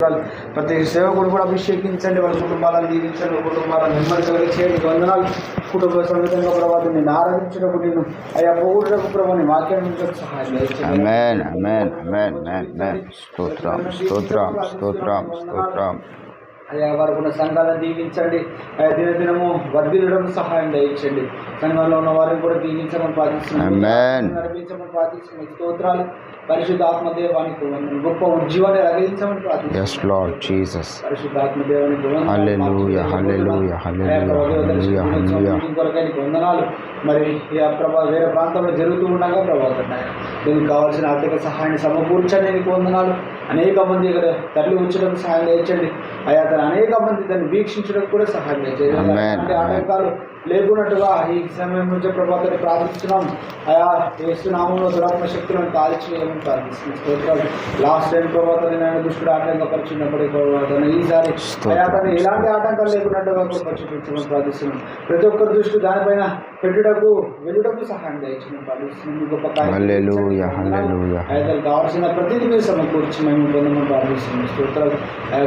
స్తోత్రాలు. ప్రతి సేవకుడు కూడా అభిషేకించండి, వాళ్ళ కుటుంబాలను దీవించండి, కుటుంబాలను నెమ్మది కలిగి చేయండి. వందనాలు. కుటుంబ సమేతంగా ప్రభావం నిన్ను ఆరాధించడానికి, నేను అయ్యా పోగొట్టకు ప్రభావం నీ వాక్యం నుంచి సహాయం స్తోత్రం. అయ్యా వారికి ఉన్న సంఘాలను దీవించండి. అయ్యా దినదినము వర్ధిల్లడం సహాయం దయచండి. సంఘంలో ఉన్న వారిని కూడా దీవించమని ప్రార్థిస్తున్నాం, నడిపించమని ప్రార్థిస్తున్నాం. స్తోత్రాలు. పరిశుద్ధ ఆత్మదేవానికి వందనం. గొప్ప ఉజ్జీవాన్ని రగిలించమని ప్రార్థిస్తున్నాం. పరిశుద్ధ ఆత్మదేవానికి వందనాలు. మరి ప్రభా వేరే ప్రాంతంలో జరుగుతూ ఉండగా ప్రభావం దీనికి కావాల్సిన ఆర్థిక సహాయాన్ని సమకూర్చండి. నీకు వందనాలు. అనేక మంది ఇక్కడ తరలి ఉంచడానికి సహాయం చేయండి. అయ్యా అనేక మంది దాన్ని వీక్షించడానికి కూడా సహాయం చేయండి. ఆటంకాలు లేకున్నట్టుగా ఈ సమయం నుంచి ప్రభావాన్ని ప్రార్థిస్తున్నాం. అయా యేసునామంలో దురాత్మ శక్తులను కాల్చివేయమని ప్రార్థిస్తున్నాం. స్తోత్రాలు. లాస్ట్ టైం ప్రభావాన్ని నేను దుష్టుడు ఆటంకపరిచినప్పటికీ ప్రభావాన్ని ఈసారి అయా తను ఎలాంటి ఆటంకాలు లేకున్నట్టుగా పరిశీలించమని ప్రార్థిస్తున్నాం. ప్రతి ఒక్కరి దృష్టి దానిపైన వెళ్ళుటకు సహాయం చేయించమని ప్రార్థిస్తున్నాం. గొప్ప ఆయన కావాల్సిన ప్రతిదీ మీరు సమకూర్చి మేము పొందమని ప్రార్థిస్తున్నాం. స్తోత్రాలు.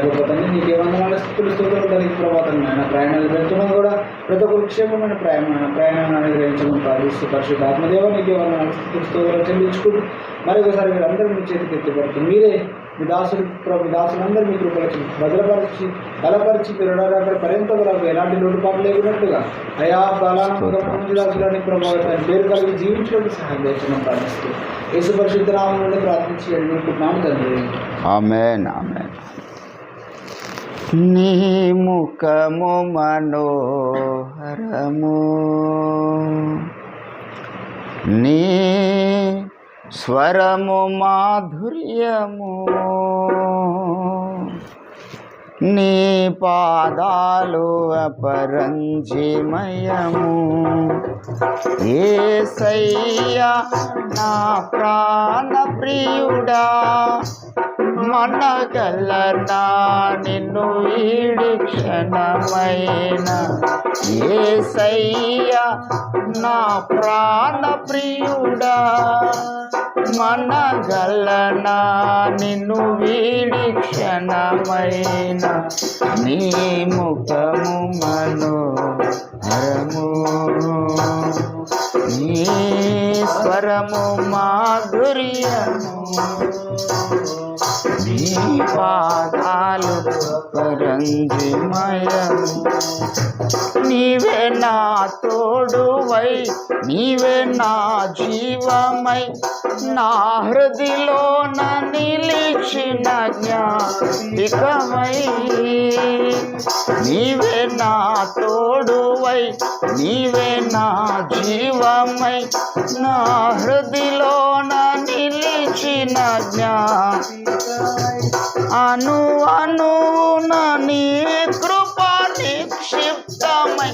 గొప్ప తండ్రి నీకు ఏమన్నా స్థితులు స్తోత్రాలు దానికి ప్రభావం ఆయన ప్రయాణాలు పెడుతున్నాం కూడా ప్రతి ఒక్కరు క్షేమమైన ప్రయాణాన్ని అనుగ్రహించమని ప్రార్థిస్తూ పరిశుద్ధ ఆత్మదేవ నీకు ఏమన్నా స్థితులు స్తోత్రాలు చెల్లించుకుంటూ మరొకసారి మీరు అందరూ మీ చేతికి ఎత్తిపడుతుంది. మీరే మీ దాసులందరూ మీ కృపలకి భద్రపరిచి బలపరిచి అక్కడ పర్యంత వరకు ఎలాంటి లోటుపాటు లేకున్నట్టుగా అయా బలాన్ని దాసులని ప్రభావితాన్ని పేరు కలిగి జీవించడానికి సహాయం చేస్తున్నాం ప్రార్థిస్తూ యేసు పరిశుద్ధ నామం నుండి ప్రార్థించి అనుకుంటున్నాము తండ్రి. ఆమేన్. నీ ముఖము మనోహరము, నీ స్వరము మాధుర్యము, నీ పాదాలు అపరంజిమయము. యేసయ్యా నా ప్రాణ ప్రియుడా, మనగలనా నిన్ను వీడి క్షణమైన. యేసయ్యా నా ప్రాణ ప్రియుడా, మనగలనా నిన్ను వీడి క్షణమైన. నీ ముఖము మనోహరము, నీ స్వరము మాధుర్యము, నీ పాదాలు పరంజిమయము. నీవే నా తోడువై, నీవే నా జీవమై, నా హృదిలోన నిలిచిన జ్ఞాపికమై. నీవే నా తోడువై, నీవే నా జీవమై, నా హృదిలోన నిలిచిన అను అనువున నీ కృప నిక్షిప్తమై,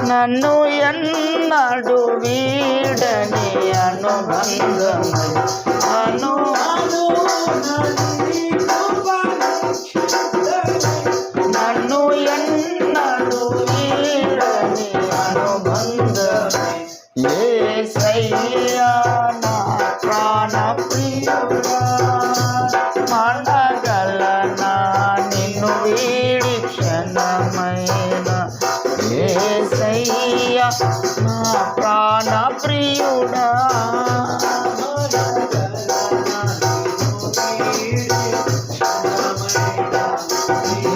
నన్ను ఎన్నడు వీడని అనుబంధమై. అను నన్ను ఎన్నడు వీడని అనుబంధమై. యేసయ్యా నా ప్రాణ ప్రియుడా, మనగలనా నిన్ను వీడి క్షణమైన. యేసయ్యా నా ప్రాణ ప్రియుడా,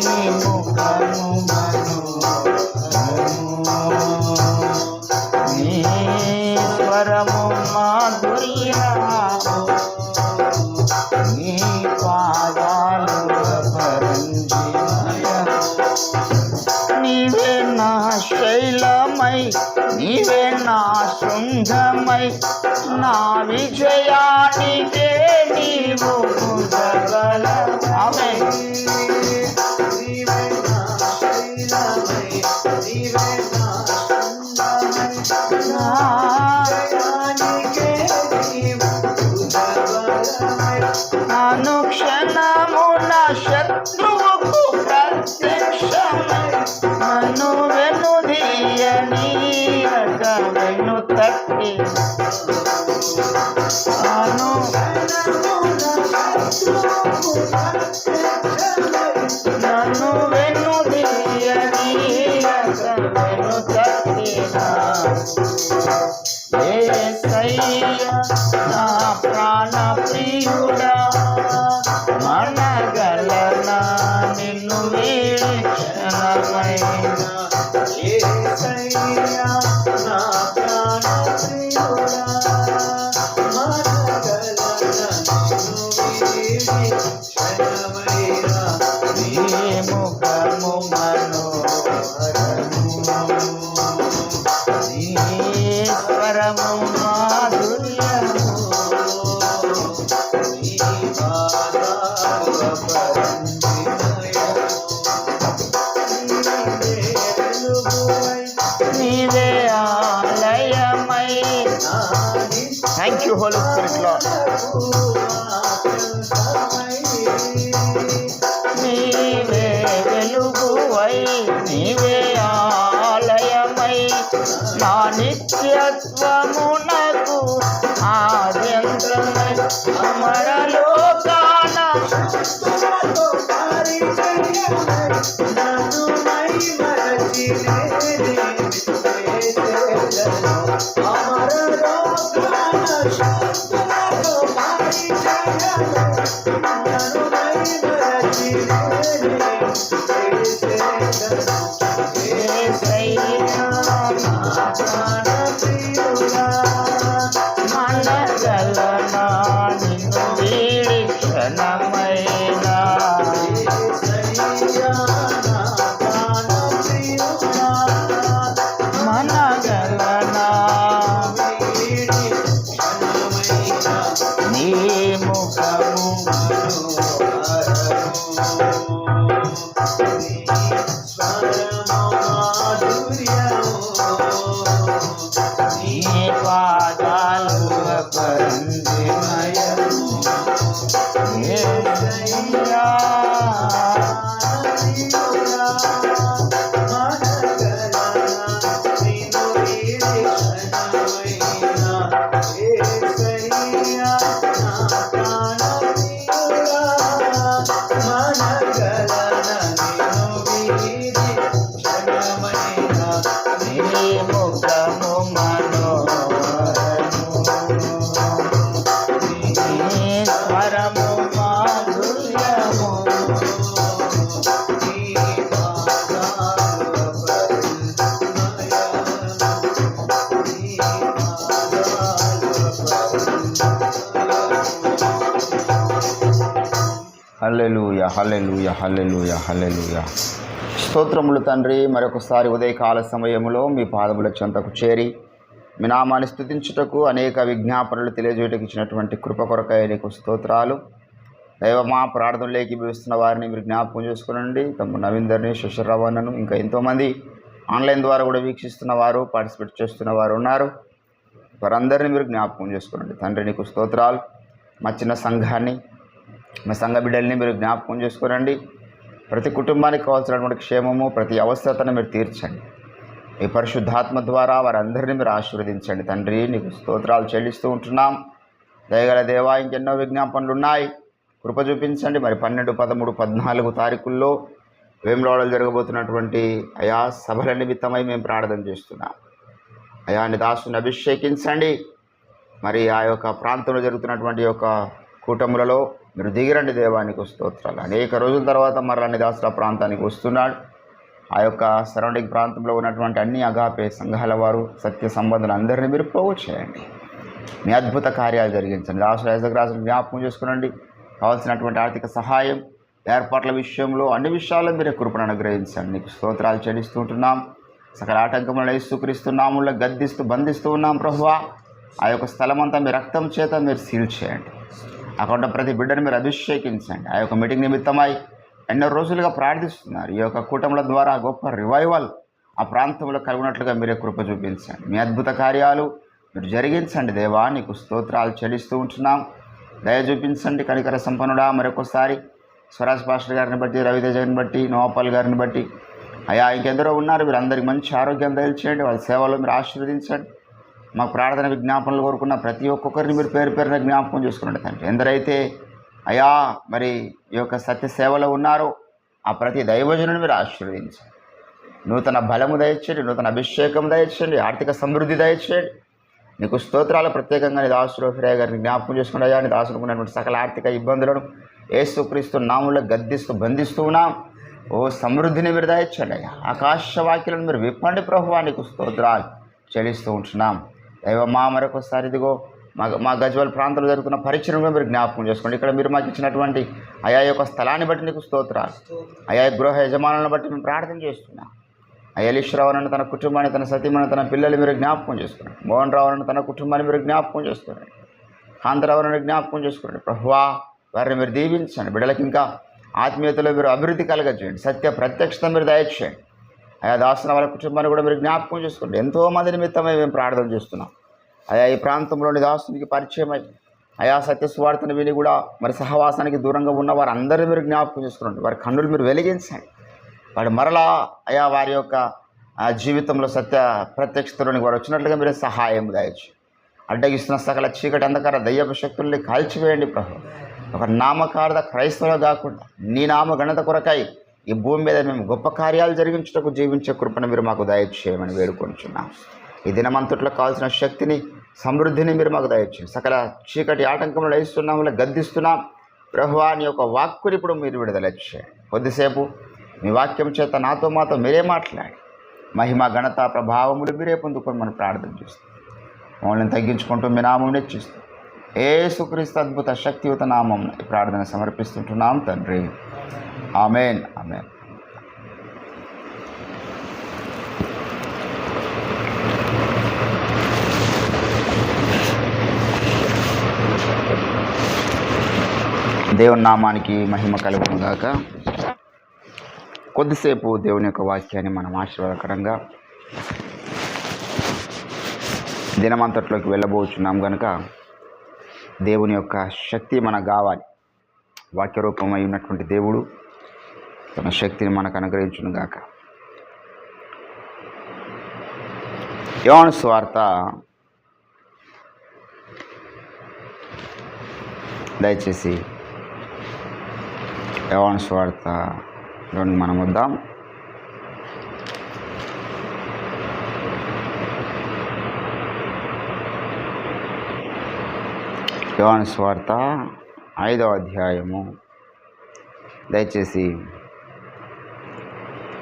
నీ ముఖము మనోహరము, నీ స్వరము మాధుర్యము, నీ పాదాలు పరంజిమయము. నీవే నా శైలమై, నీవే నా శృంగమై, నా విజయానికే నీవు జగలవు. ఆమేన్. అనుక్షణమున శత్రువుకు ప్రత్యక్షమై, నన్ను వెనుదీయనీయక వెన్ను తట్టి. హోలీ స్పిరిట్ లో నీవే వెలుగువై నీవే ఆలయమై నా నిత్యత్వమునకు ఆద్యంతమై అమరలోకాన మనగలనా నిన్ను వీడి క్షణమైనా మనగలనా నీ ముఖము నీ పాదాలు పరంజిమయము యేసయ్యా నీ ముఖము మనోహరము నీ స్వరము మాధుర్యము హల్లెలూయా హల్లెలూయా హల్లెలూయా హల్లెలూయా. స్తోత్రములు తండ్రి, మరొకసారి ఉదయకాల సమయంలో మీ పాదముల చెంతకు చేరి మీ నామాన్ని స్తుతించుటకు అనేక విజ్ఞాపనలు తెలియజేయటకు ఇచ్చినటువంటి కృప కొరకై నీకు స్తోత్రాలు. దైవమా ప్రార్థనలోకి పిలుస్తున్న వారిని మీరు జ్ఞాపకం చేసుకోనండి. తమ నవీందర్ని, శశిరావణను, ఇంకా ఎంతోమంది ఆన్లైన్ ద్వారా కూడా వీక్షిస్తున్న వారు, పార్టిసిపేట్ చేస్తున్న వారు ఉన్నారు. వారందరినీ మీరు జ్ఞాపకం చేసుకోనండి తండ్రి. నీకు స్తోత్రాలు. మా చిన్న సంఘాన్ని, మా సంఘ బిడ్డల్ని మీరు జ్ఞాపకం చేసుకోనండి. ప్రతి కుటుంబానికి కావాల్సినటువంటి క్షేమము, ప్రతి అవసరతను మీరు తీర్చండి. ఈ పరిశుద్ధాత్మ ద్వారా వారందరినీ మీరు ఆశీర్వదించండి తండ్రి. నీకు స్తోత్రాలు చెల్లిస్తూ ఉంటున్నాం. దయగల దేవా, ఇంకెన్నో విజ్ఞాపనలు ఉన్నాయి, కృప చూపించండి. మరి 12, 13, 14 తారీఖుల్లో వేములవాడలో జరగబోతున్నటువంటి అయా సభల నిమిత్తమై మేము ప్రార్థన చేస్తున్నాం. అయా నీ దాసుని అభిషేకించండి. మరి ఆ యొక్క ప్రాంతంలో జరుగుతున్నటువంటి యొక్క కూటములలో మీరు దిగిరండి దేవానికి స్తోత్రాలు. అనేక రోజుల తర్వాత మరలా నీ దాసుడు ఆ ప్రాంతానికి వస్తున్నాడు. ఆ యొక్క సరౌండింగ్ ప్రాంతంలో ఉన్నటువంటి అన్ని అగాపే సంఘాల వారు, సత్య సంబంధాలు అందరినీ మీరు పోగు చేయండి. మీ అద్భుత కార్యాలు జరిగించండి. దాసుడు ఐజాక్ జ్ఞాపకం చేసుకునండి. కావాల్సినటువంటి ఆర్థిక సహాయం, ఏర్పాట్ల విషయంలో, అన్ని విషయాల్లో మీరే కృపను అనుగ్రహించండి. నీకు స్తోత్రాలు చెల్లిస్తూ ఉంటున్నాం. సకల ఆటంకములను యేసుక్రీస్తున్నాములో గద్దిస్తూ బంధిస్తూ ఉన్నాం ప్రభువా. ఆ యొక్క స్థలమంతా మీ రక్తం చేత మీరు సీల్ చేయండి. అక్కడ ప్రతి బిడ్డను మీరు అభిషేకించండి. ఆ యొక్క మీటింగ్ నిమిత్తమై ఎన్నో రోజులుగా ప్రార్థిస్తున్నారు. ఈ యొక్క కూటముల ద్వారా గొప్ప రివైవల్ ఆ ప్రాంతంలో కలుగునట్లుగా మీరే కృప చూపించండి. మీ అద్భుత కార్యాలు మీరు జరిగించండి దేవా. నీకు స్తోత్రాలు చెల్లిస్తూ ఉంటున్నాం. దయ చూపించండి కనికర సంపన్నుడా. మరొకసారి స్వరాజ్ పాస్టర్ గారిని బట్టి, రవితేజ గారిని బట్టి, నోపాల్ గారిని బట్టి, అయా ఇంకెందరో ఉన్నారు, వీరందరికీ మంచి ఆరోగ్యం దయచేయండి. వాళ్ళ సేవలో మీరు ఆశీర్వదించండి. మాకు ప్రార్థన విజ్ఞాపనలు కోరుకున్న ప్రతి ఒక్కొక్కరిని మీరు పేరు పేరున జ్ఞాపకం చేసుకున్నాడు తండ్రి. ఎందరైతే అయా మరి ఈ యొక్క సత్య సేవలో ఉన్నారో ఆ ప్రతి దైవజనుని మీరు ఆశీర్వదించండి. నూతన బలము దయచేయండి, నూతన అభిషేకం దయచేయండి, ఆర్థిక సమృద్ధి దయచేయండి. నీకు స్తోత్రాలు. ప్రత్యేకంగా నీ దాసుడు ఫిరయ్య గారిని జ్ఞాపకం చేసుకుని అయ్యా నీ దాసుకున్నటువంటి సకల ఆర్థిక ఇబ్బందులను యేసుక్రీస్తు నామములో గద్దిస్తూ బంధిస్తూ ఉన్నాం. ఓ సమృద్ధిని మీరు దయచేయండి అయ్యా. ఆకాశవాక్యాలను మీరు విప్పండి ప్రభువా. నీకు స్తోత్రాలు చెల్లిస్తూ ఉంటున్నాం. దైవమా మరొకసారి ఇదిగో మా గజ్వల్ ప్రాంతంలో జరుగుతున్న పరిచయంగా మీరు జ్ఞాపకం చేసుకోండి. ఇక్కడ మీరు మాకు ఇచ్చినటువంటి అయా యొక్క స్థలాన్ని బట్టి నీకు స్తోత్రాలు. అయా గృహ యజమానులను బట్టి మేము ప్రార్థన చేస్తున్నాం. అయ్యలీశ్వరరావునని తన కుటుంబాన్ని, తన సతీమణి, తన పిల్లలు మీరు జ్ఞాపకం చేసుకోండి. మోహన్ రావునని తన కుటుంబాన్ని మీరు జ్ఞాపకం చేసుకోండి. కాంతరావునని జ్ఞాపకం చేసుకోండి ప్రభువా. వారిని మీరు దీవించండి. బిడ్డలకి ఇంకా ఆత్మీయతలో మీరు అభివృద్ధి కలగజేయండి. సత్య ప్రత్యక్షత మీరు దయచేయండి. ఆయా దాసున వాళ్ళ కుటుంబాన్ని కూడా మీరు జ్ఞాపకం చేసుకోండి. ఎంతోమంది నిమిత్తమై మేము ప్రార్థన చేస్తున్నాం. అయా ఈ ప్రాంతంలోని దాసునికి పరిచయమై అయా సత్యస్వార్థను విని కూడా మరి సహవాసానికి దూరంగా ఉన్న వారు అందరూ మీరు జ్ఞాపకం చేసుకున్నారు. వారి కన్నులు మీరు వెలిగించండి. వాడు మరలా అయా వారి యొక్క జీవితంలో సత్య ప్రత్యక్షతలోనికి వారు వచ్చినట్లుగా మీరు సహాయం దయచి అడ్డగిస్తున్న సకల చీకటి అంధకార దయ్యపు శక్తుల్ని కాల్చివేయండి ప్రభు. ఒక నామకార్థ క్రైస్తవులు కాకుండా నీ నామ ఘనత కొరకై ఈ భూమి మీద మేము గొప్ప కార్యాలు జరిగించుటకు జీవించే కృపను మీరు మాకు దయచేయమని వేడుకొంటున్నాం. ఈ దినమంతట్లో కావాల్సిన శక్తిని సమృద్ధిని మీరు మాకు దయచేయండి. సకల చీకటి ఆటంకంలో వేస్తున్నాం, గద్దిస్తున్నాం ప్రభువా. నీ యొక్క వాక్కుని ఇప్పుడు మీరు విడుదల చేయండి. కొద్దిసేపు మీ వాక్యం చేత మాతో మీరే మాట్లాడి మహిమ ఘనత ప్రభావములు మీరే పొందుకొని మనం ప్రార్థన చేస్తాం. మమ్మల్ని తగ్గించుకుంటూ మీ నామం నెచ్చిస్తూ యేసుక్రీస్తు అద్భుత శక్తియుత నామం ప్రార్థన సమర్పిస్తుంటున్నాం తండ్రి. ఆమెన్. ఆమెన్. దేవుని నామానికి మహిమ కలుగును గాక. కొద్దిసేపు దేవుని యొక్క వాక్యాన్ని మనం ఆశీర్వాదకరంగా దినమంతట్లోకి వెళ్ళబోచున్నాం కనుక దేవుని యొక్క శక్తి మనకు కావాలి. వాక్యరూపమై ఉన్నటువంటి దేవుడు తన శక్తిని మనకు అనుగ్రహించును గాక. యోహాను సువార్త దయచేసి యోహాను సువార్తలోని మనం వద్దాం. యోహాను సువార్త 5వ అధ్యాయము దయచేసి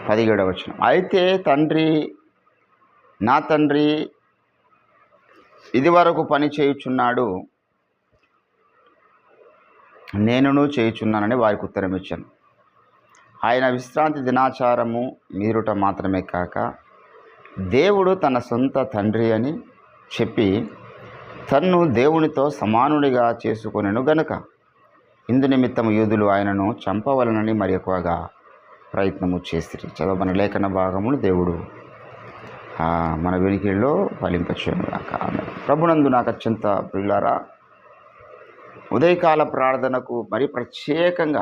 17వ వచనం. అయితే నా తండ్రి ఇదివరకు పని చేయుచున్నాడు, నేనును చేయుచున్నానని వారికి ఉత్తరం ఇచ్చాను. ఆయన విశ్రాంతి దినాచారము మీరుట మాత్రమే కాక దేవుడు తన సొంత తండ్రి అని చెప్పి తన్ను దేవునితో సమానుడిగా చేసుకొనెను గనుక ఇందు నిమిత్తము యూదులు ఆయనను చంపవలనని మరి ఎక్కువగా ప్రయత్నము చేసిరి. చదవబడిన లేఖన భాగమును దేవుడు మన వెనుకల్లో ఫలింపచేయను గాక. ప్రభునందు నాకు అత్యంత ప్రియులారా, ఉదయకాల ప్రార్థనకు మరి ప్రత్యేకంగా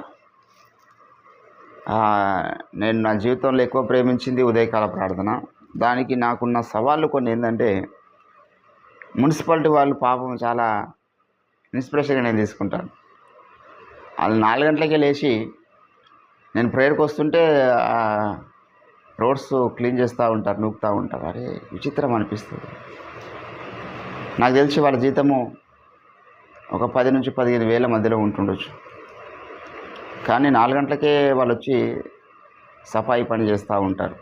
నేను నా జీవితంలో ఎక్కువ ప్రేమించింది ఉదయకాల ప్రార్థన. దానికి నాకున్న సవాళ్ళు కొన్ని ఏంటంటే, మున్సిపాలిటీ వాళ్ళు పాపం చాలా ఇన్స్పిరేషన్గా నేను తీసుకుంటాను. వాళ్ళు 4 గంటలకే లేచి నేను ప్రేయర్కి వస్తుంటే రోడ్స్ క్లీన్ చేస్తూ ఉంటారు, నూపుతూ ఉంటారు. అరే విచిత్రం అనిపిస్తుంది. నాకు తెలిసి వాళ్ళ జీతము ఒక 10 నుంచి 15 వేల మధ్యలో ఉంటుండొచ్చు. కానీ 4 గంటలకే వాళ్ళు వచ్చి సఫాయి పని చేస్తూ ఉంటారు.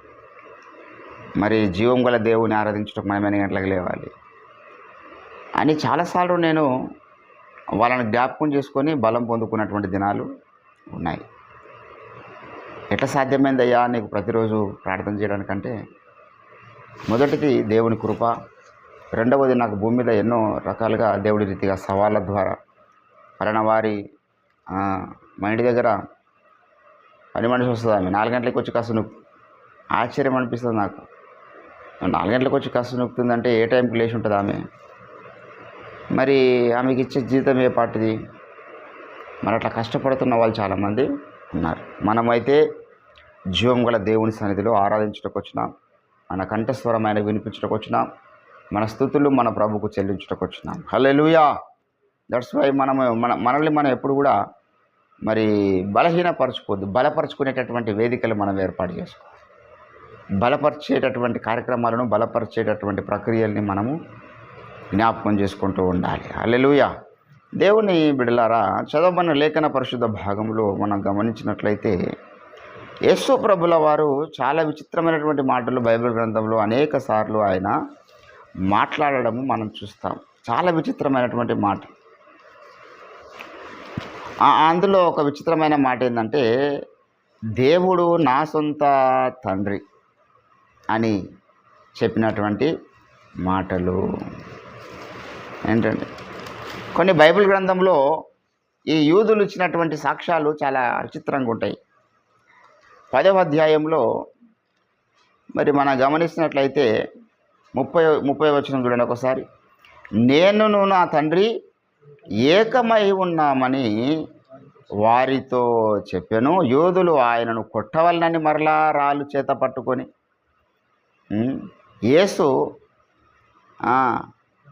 మరి జీవం గల దేవుని ఆరాధించడం మనం ఎన్ని గంటలకు లేవాలి అని చాలాసార్లు నేను వాళ్ళని జ్ఞాపకం చేసుకొని బలం పొందుకున్నటువంటి దినాలు ఉన్నాయి. ఎట్లా సాధ్యమైందయ్యా నీకు ప్రతిరోజు ప్రార్థన చేయడానికంటే, మొదటిది దేవుని కృప, రెండవది నాకు భూమి మీద ఎన్నో రకాలుగా దేవుడి రీతిగా సవాళ్ళ ద్వారా వారి మా ఇంటి దగ్గర పని మనిషి వస్తుంది. ఆమె 4 గంటలకు వచ్చి కసు నొక్కు. ఆశ్చర్యం అనిపిస్తుంది నాకు. 4 గంటలకు వచ్చి కసు నొక్కుతుందంటే ఏ టైంకి లేచి ఉంటుంది ఆమె? మరి ఆమెకి ఇచ్చే జీతం ఏ పాటిది? మరి అట్లా కష్టపడుతున్న వాళ్ళు చాలామంది ఉన్నారు. మనమైతే జీవం గల దేవుని సన్నిధిలో ఆరాధించుటకు వచ్చినాం, మన కంఠస్వరం ఆయన వినిపించుటకు వచ్చినాం, మన స్తుతులు మన ప్రభుకు చెల్లించుటకు వచ్చినాం. హల్లెలూయా. దట్స్ వై మనల్ని మనం ఎప్పుడు కూడా మరి బలహీనపరచుకోవద్దు. బలపరుచుకునేటటువంటి వేదికలు మనం ఏర్పాటు చేసుకోవాలి. బలపరిచేటటువంటి కార్యక్రమాలను, బలపరిచేటటువంటి ప్రక్రియల్ని మనము జ్ఞాపకం చేసుకుంటూ ఉండాలి. హల్లెలూయా. దేవుని బిడ్డలారా, చదవబడిన లేఖన పరిశుద్ధ భాగంలో మనం గమనించినట్లయితే యేసు ప్రభుల వారు చాలా విచిత్రమైనటువంటి మాటలు బైబిల్ గ్రంథంలో అనేక సార్లు ఆయన మాట్లాడడము మనం చూస్తాం. చాలా విచిత్రమైనటువంటి మాట. అందులో ఒక విచిత్రమైన మాట ఏంటంటే, దేవుడు నా సొంత తండ్రి అని చెప్పినటువంటి మాటలు ఏంటంటే, కొన్ని బైబిల్ గ్రంథంలో ఈ యూదులు ఇచ్చినటువంటి సాక్ష్యాలు చాలా విచిత్రంగా ఉంటాయి. 10వ అధ్యాయంలో మరి మనం గమనిస్తున్నట్లయితే 30వ వచనం చూడండి ఒకసారి. నేనును నా తండ్రి ఏకమై ఉన్నామని వారితో చెప్పాను. యోధులు ఆయనను కొట్టవలనని మరలా రాళ్ళు చేత పట్టుకొని యేసు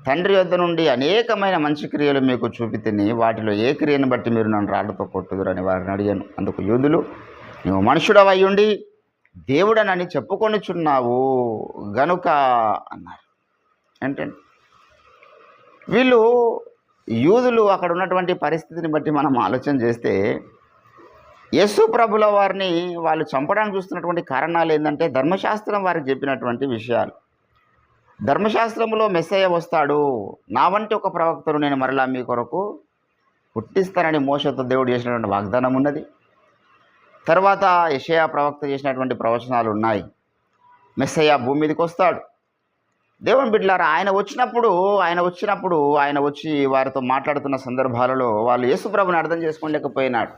తండ్రి యొద్ద నుండి అనేకమైన మంచి క్రియలు మీకు చూపితిని, వాటిలో ఏ క్రియను బట్టి మీరు నన్ను రాళ్ళతో కొట్టుదురని వారిని అడిగాను. అందుకు యూదులు, నువ్వు మనుషుడవయ్యుండి దేవుడనని చెప్పుకొనిచున్నావు గనుక అన్నారు. ఏంటండి వీళ్ళు యూదులు అక్కడ ఉన్నటువంటి పరిస్థితిని బట్టి మనం ఆలోచన చేస్తే యేసు ప్రభుల వారిని వాళ్ళు చంపడానికి చూస్తున్నటువంటి కారణాలు ఏంటంటే ధర్మశాస్త్రం వారికి చెప్పినటువంటి విషయాలు. ధర్మశాస్త్రంలో మెస్సయ్య వస్తాడు, నా వంటి ఒక ప్రవక్తను నేను మరలా మీ కొరకు పుట్టిస్తానని మోషతో దేవుడు చేసినటువంటి వాగ్దానం ఉన్నది. తర్వాత యెషయా ప్రవక్త చేసినటువంటి ప్రవచనాలు ఉన్నాయి. మెస్సయ్య భూమి మీదకి వస్తాడు. దేవుని బిడ్డలారా, ఆయన వచ్చి వారితో మాట్లాడుతున్న సందర్భాలలో వాళ్ళు యేసు ప్రభుని అర్థం చేసుకోలేకపోయినాడు.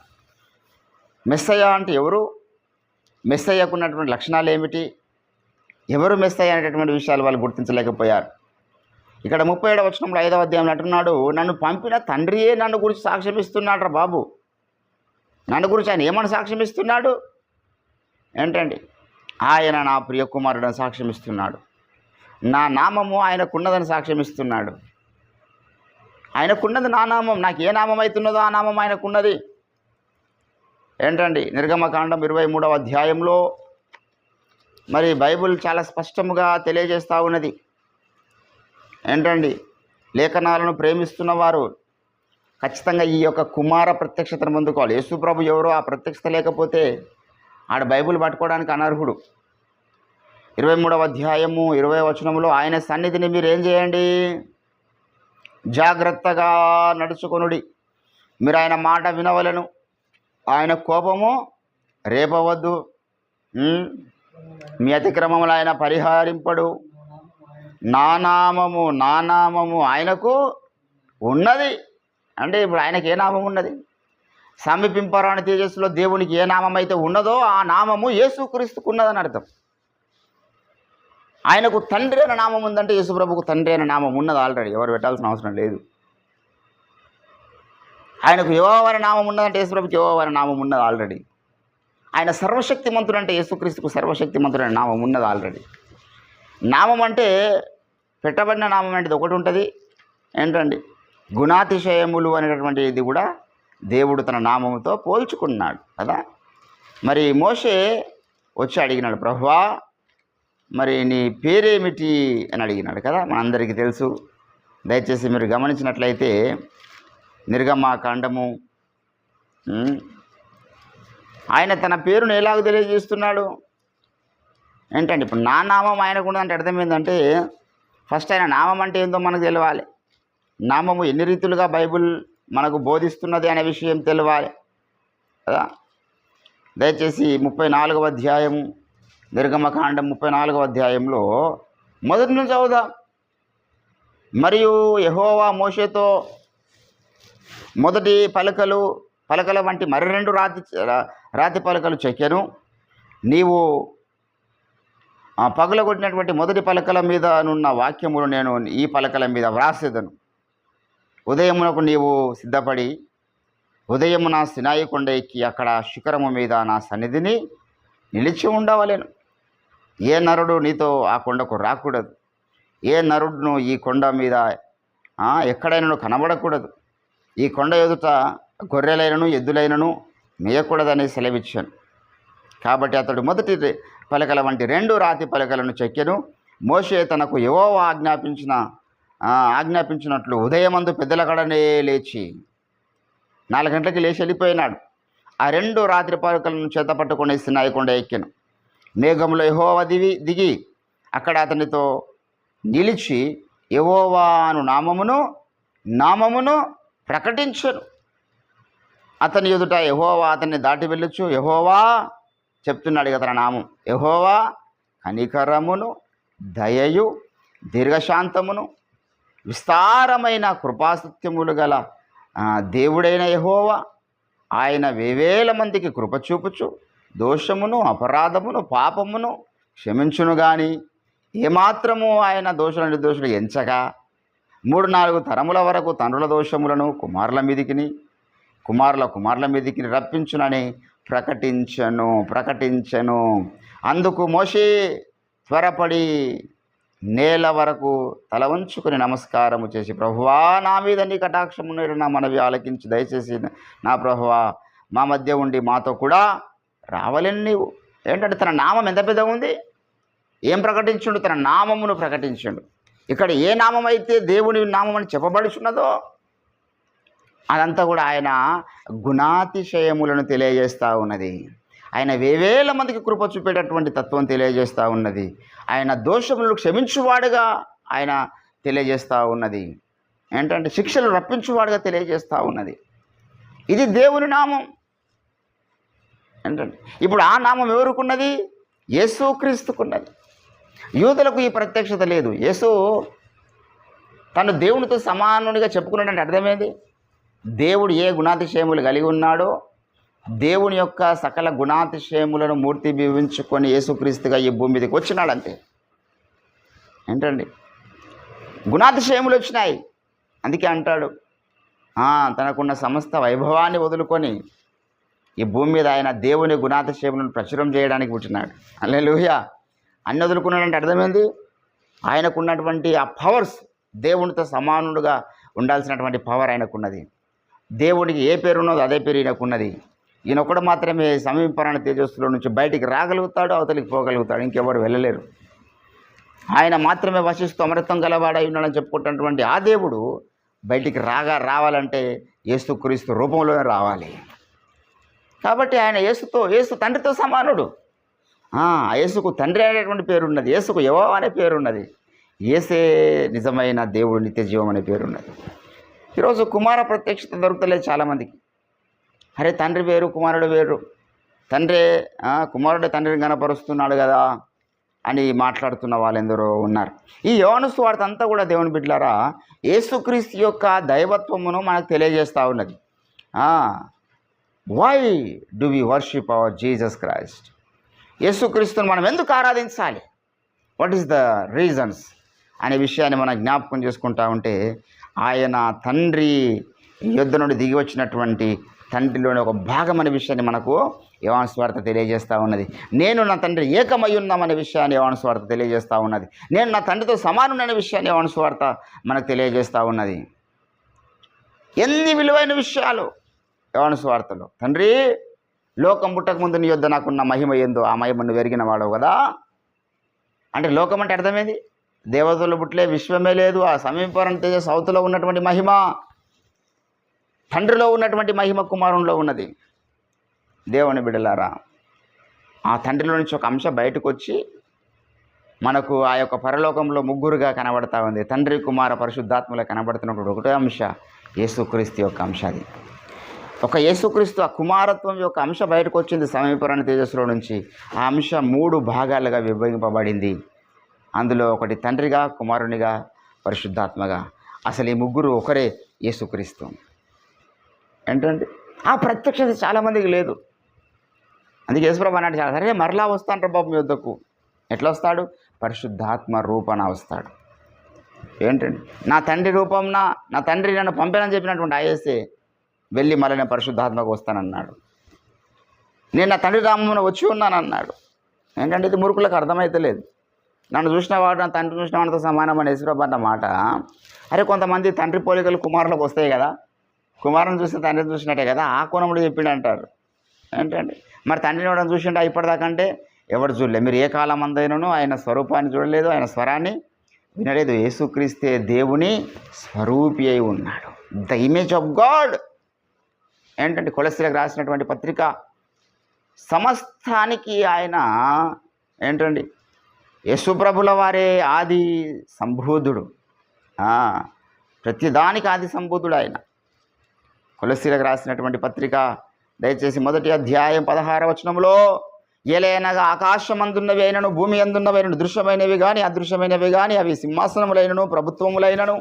మెస్సయ్య అంటే ఎవరు, మెస్సయ్యకు ఉన్నటువంటి లక్షణాలు ఏమిటి, ఎవరు మెస్సయ్య అనేటటువంటి విషయాలు వాళ్ళు గుర్తించలేకపోయారు. ఇక్కడ 37వ వచనంలో 5వ అధ్యాయంలో అంటున్నాడు, నన్ను పంపిన తండ్రియే నన్ను గురించి సాక్ష్యం ఇస్తున్నాడు రా బాబు. నన్ను గురించి ఆయన ఏమని సాక్ష్యం ఇస్తున్నాడు ఏంటండి, ఆయన నా ప్రియ కుమారుడని సాక్ష్యం ఇస్తున్నాడు. నా నామము ఆయనకున్నదని సాక్ష్యం ఇస్తున్నాడు. ఆయనకున్నది నా నామం, నాకు ఏ నామం అవుతున్నదో ఆ నామం ఆయనకున్నది. ఏంటండి నిర్గమకాండం 23వ అధ్యాయంలో మరి బైబిల్ చాలా స్పష్టముగా తెలియజేస్తూ ఉన్నది. ఏంటండి లేఖనాలను ప్రేమిస్తున్న వారు ఖచ్చితంగా ఈ యొక్క కుమార ప్రత్యక్షతను పొందుకోవాలి. యేసు ప్రభు ఎవరో ఆ ప్రత్యక్షత లేకపోతే ఆడ బైబిల్ పట్టుకోవడానికి అనర్హుడు. 23వ అధ్యాయము 20వ వచనంలో ఆయన సన్నిధిని మీరు ఏం చేయండి, జాగ్రత్తగా నడుచుకొనుడి, మీరు ఆయన మాట వినవలను, ఆయన కోపము రేపవద్దు, మీ అతిక్రమములు ఆయన పరిహరింపడు, నా నామము ఆయనకు ఉన్నది. అంటే ఇప్పుడు ఆయనకి ఏ నామం ఉన్నది, సమీపింపరాని తేజస్సులో దేవునికి ఏ నామం అయితే ఉన్నదో ఆ నామము యేసుక్రీస్తుకు ఉన్నదని అర్థం. ఆయనకు తండ్రి అనే నామం ఉందంటే యేసుప్రభుకు తండ్రి అనే నామం ఉన్నది ఆల్రెడీ, ఎవరు పెట్టాల్సిన అవసరం లేదు. ఆయనకు యెహోవా అనే నామం ఉన్నదంటే యేసుప్రభుకి యెహోవా అనే నామం ఉన్నది ఆల్రెడీ. ఆయన సర్వశక్తిమంతుడు అంటే యేసుక్రీస్తుకు సర్వశక్తిమంతుడు అనే నామం ఉన్నది ఆల్రెడీ. నామం అంటే పెట్టబడిన నామం అంటే ఒకటి ఉంటుంది ఏంటండి, గుణాతిశయములు అనేటటువంటి ఇది కూడా దేవుడు తన నామముతో పోల్చుకున్నాడు కదా. మరి మోషే వచ్చి అడిగినాడు, ప్రభువా మరి నీ పేరేమిటి అని అడిగినాడు కదా. మనందరికీ తెలుసు. దయచేసి మీరు గమనించినట్లయితే నిర్గమకాండము ఆయన తన పేరును ఎలాగ తెలియజేస్తున్నాడు ఏంటండి, ఇప్పుడు నా నామం ఆయనకు ఉన్నదంటే అర్థం ఏంటంటే ఫస్ట్ ఆయన నామం అంటే ఏందో మనకు తెలియాలి. నామము ఎన్ని రీతులుగా బైబిల్ మనకు బోధిస్తున్నది అనే విషయం తెలియాలి కదా. దయచేసి 34వ అధ్యాయము నిర్గమకాండం 34వ అధ్యాయంలో మొదటి నుంచి చదువుదాం. మరియు యెహోవా మోషేతో మొదటి పలకల వంటి మరి 2 రాతి పలకలు చెక్కెను. నీవు పగలగొట్టినటువంటి మొదటి పలకల మీద నున్న వాక్యములు నేను ఈ పలకల మీద వ్రాసేదను. ఉదయమునకు నీవు సిద్ధపడి ఉదయమున సినాయి కొండ ఎక్కి అక్కడ శిఖరము మీద నా సన్నిధిని నిలిచి ఉండవలెను. ఏ నరుడు నీతో ఆ కొండకు రాకూడదు, ఏ నరుడును ఈ కొండ మీద ఎక్కడైనా కనబడకూడదు. ఈ కొండ ఎదుట గొర్రెలైనను ఎద్దులైనను మేయకూడదని సెలవిచ్చాను. కాబట్టి అతడు మొదటి పలకల వంటి 2 రాతి పలకలను చెక్కెను. మోషే తనకు యెహోవా ఆజ్ఞాపించినట్లు ఉదయమందు పెద్దల కడనే లేచి 4 గంటలకి లేచి వెళ్ళిపోయినాడు. ఆ 2 రాత్రి పలకలను చేత పట్టుకుని సినాయి కొండ ఎక్కెను. మేఘంలో యెహోవా దిగి అక్కడ అతనితో నిలిచి యెహోవా అను నామమును ప్రకటించను. అతని ఎదుట యెహోవా అతన్ని దాటి వెళ్ళొచ్చు. యెహోవా చెప్తున్నాడు కదా తన నామం, యెహోవా కనికరమును దయయు దీర్ఘశాంతమును విస్తారమైన కృపాసత్యములు గల దేవుడైన యెహోవా, ఆయన వేవేల మందికి కృప చూపుచు దోషమును అపరాధమును పాపమును క్షమించును గాని ఏమాత్రము ఆయన దోషులు నిర్దోషులు ఎంచగా 3-4 తరముల వరకు తండ్రుల దోషములను కుమారుల మీదికి రప్పించునని ప్రకటించను. అందుకు మోషే త్వరపడి నేల వరకు తల వంచుకుని నమస్కారము చేసి, ప్రభువా, నా మీద నీ కటాక్షము నా మనవి ఆలకించి దయచేసి నా ప్రభువా మా మధ్య ఉండి మాతో కూడా రావాలని నీవు. ఏంటంటే తన నామం ఎంత పెద్దగా ఉంది, ఏం ప్రకటించుండు? తన నామమును ప్రకటించుండు. ఇక్కడ ఏ నామం అయితే దేవుని నామం అని చెప్పబడుచున్నదో అదంతా కూడా ఆయన గుణాతిశయములను తెలియజేస్తూ ఉన్నది. ఆయన వేవేల మందికి కృప చూపేటటువంటి తత్వం తెలియజేస్తూ ఉన్నది. ఆయన దోషములను క్షమించువాడుగా ఆయన తెలియజేస్తూ ఉన్నది. ఏంటంటే శిక్షలు రప్పించువాడుగా తెలియజేస్తూ ఉన్నది. ఇది దేవుని నామం. ఏంటంటే ఇప్పుడు ఆ నామం ఎవరుకున్నది? యేసుక్రీస్తుకున్నది. యూదులకు ఈ ప్రత్యక్షత లేదు. యేసు తను దేవునితో సమానునిగా చెప్పుకున్నాడంటే అర్థమేంది? దేవుడు ఏ గుణాతిశయములు కలిగి ఉన్నాడో దేవుని యొక్క సకల గుణాతిశయములను మూర్తి భవించుకొని యేసుక్రీస్తుగా ఈ భూమి మీదకి వచ్చినాడు. అంతే. ఏంటండి గుణాతిశయములు వచ్చినాయి. అందుకే అంటాడు, తనకున్న సమస్త వైభవాన్ని వదులుకొని ఈ భూమి మీద ఆయన దేవుని గుణాతిశయములను ప్రచురం చేయడానికి పుట్టినాడు. హల్లెలూయా. అన్ని వదులుకున్నాడంటే అర్థమైంది? ఆయనకున్నటువంటి ఆ పవర్స్, దేవునితో సమానుడుగా ఉండాల్సినటువంటి పవర్ ఆయనకున్నది. దేవుడికి ఏ పేరు ఉన్నదో అదే పేరు ఈయనకున్నది. ఈయన ఒకడు మాత్రమే సమీపరాణ తేజస్సులో నుంచి బయటికి రాగలుగుతాడు, అవతలికి పోగలుగుతాడు. ఇంకెవరు వెళ్ళలేరు. ఆయన మాత్రమే వశిస్తూ అమృతం గలవాడై ఉన్నాడని చెప్పుకుంటున్నటువంటి ఆ దేవుడు బయటికి రావాలంటే యేసుక్రీస్తు రూపంలోనే రావాలి. కాబట్టి ఆయన యేసు తండ్రితో సమానుడు. యేసుకు తండ్రి అనేటువంటి పేరు ఉన్నది. యేసుకు యెహోవా అనే పేరు ఉన్నది. యేసే నిజమైన దేవుడు, నిత్య జీవం అనే పేరు ఉన్నది. ఈరోజు కుమార ప్రత్యక్షత దొరుకుతలేదు చాలామందికి. అరే తండ్రి వేరు, కుమారుడు వేరు. కుమారుడు తండ్రిని కనపరుస్తున్నాడు కదా అని మాట్లాడుతున్న వాళ్ళెందరో ఉన్నారు. ఈ యోహాను సువార్త అంతా కూడా దేవుని బిడ్డలారా యేసుక్రీస్తు యొక్క దైవత్వమును మనకు తెలియజేస్తూ ఉన్నది. Why do we worship our Jesus Christ? యేసుక్రీస్తుని మనం ఎందుకు ఆరాధించాలి? వాట్ ఈస్ ద రీజన్స్ అనే విషయాన్ని మనం జ్ఞాపకం చేసుకుంటా ఉంటే, ఆయన తండ్రి యుద్ధ నుండి దిగి వచ్చినటువంటి తండ్రిలోని ఒక భాగం అనే విషయాన్ని మనకు యోహాను సువార్త తెలియజేస్తూ ఉన్నది. నేను నా తండ్రి ఏకమై ఉన్నామనే విషయాన్ని యోహాను సువార్త తెలియజేస్తూ ఉన్నది. నేను నా తండ్రితో సమానుడనే విషయాన్ని యోహాను సువార్త మనకు తెలియజేస్తూ ఉన్నది. ఎన్ని విలువైన విషయాలు యోహాను సువార్తలో. తండ్రి, లోకం పుట్టక ముందు నీ యొద్ద నాకున్న మహిమ ఏందో ఆ మహిమను వెరిగిన వాడవు కదా. అంటే లోకం అంటే అర్థమేది? దేవతలు పుట్టలే, విశ్వమే లేదు. ఆ సమీపరం తేజ సౌతులో ఉన్నటువంటి మహిమ, తండ్రిలో ఉన్నటువంటి మహిమ కుమారునిలో ఉన్నది. దేవుని బిడ్డలారా, ఆ తండ్రిలో నుంచి ఒక అంశం బయటకు వచ్చి మనకు ఆ యొక్క పరలోకంలో ముగ్గురుగా కనబడతా ఉంది. తండ్రి, కుమార, పరిశుద్ధాత్మలో కనబడుతున్నప్పుడు ఒకటే అంశ యేసుక్రీస్తు యొక్క అంశ. అది ఒక యేసుక్రీస్తు ఆ కుమారత్వం యొక్క అంశ బయటకు వచ్చింది సమీపరాణ తేజస్సులో నుంచి. ఆ అంశ 3 భాగాలుగా విభజింపబడింది. అందులో ఒకటి తండ్రిగా, కుమారునిగా, పరిశుద్ధాత్మగా. అసలు ఈ ముగ్గురు ఒకరే యేసుక్రీస్తు. ఏంటంటే ఆ ప్రత్యక్షత చాలామందికి లేదు. అందుకే యేసుప్రభు అన్నాడు, చాలా సరే మరలా వస్తాంటారు బాబు మీ వద్దకు. ఎట్లా వస్తాడు? పరిశుద్ధాత్మ రూపాన వస్తాడు. ఏంటండి నా తండ్రి రూపంన, నా తండ్రి నన్ను పంపానని చెప్పినటువంటి ఆయసే వెళ్ళి మళ్ళీ నేను పరిశుద్ధాత్మకు వస్తానన్నాడు. నేను నా తండ్రి నామమున వచ్చి ఉన్నానన్నాడు. ఏంటంటే ఇది మురుకులకు అర్థమైతే లేదు. నన్ను చూసిన వాడు నా తండ్రి చూసిన వాడితో సమానం అని యేసుప్రభు అన్న మాట. అరే కొంతమంది తండ్రి పోలికలు కుమారులకు వస్తాయి కదా, కుమారుని చూస్తే తండ్రిని చూసినట్టే కదా, ఆ కోణముడు చెప్పిండు అంటారు. ఏంటంటే మరి తండ్రిని ఎవడని చూసిండా ఇప్పటిదాకంటే? ఎవరు చూడలేదు. మీరు ఏ కాలం అందైనను ఆయన స్వరూపాన్ని చూడలేదు, ఆయన స్వరాన్ని వినలేదు. యేసుక్రీస్తే దేవుని స్వరూపి అయి ఉన్నాడు, ద ఇమేజ్ ఆఫ్ గాడ్. ఏంటంటే కొలస్సీలకు రాసినటువంటి పత్రిక సమస్తానికి ఆయన ఏంటండి యేసుప్రభుల వారే ఆది సంబోధుడు. ప్రతిదానికి ఆది సంబోధుడు ఆయన. కొలస్సీలకు రాసినటువంటి పత్రిక దయచేసి 1వ అధ్యాయం 16వ వచనంలో, ఏలైనగా ఆకాశమందున్నవి అయినను భూమి అందున్నవైనను దృశ్యమైనవి కానీ అదృశ్యమైనవి కానీ అవి సింహాసనములైనను ప్రభుత్వములైనను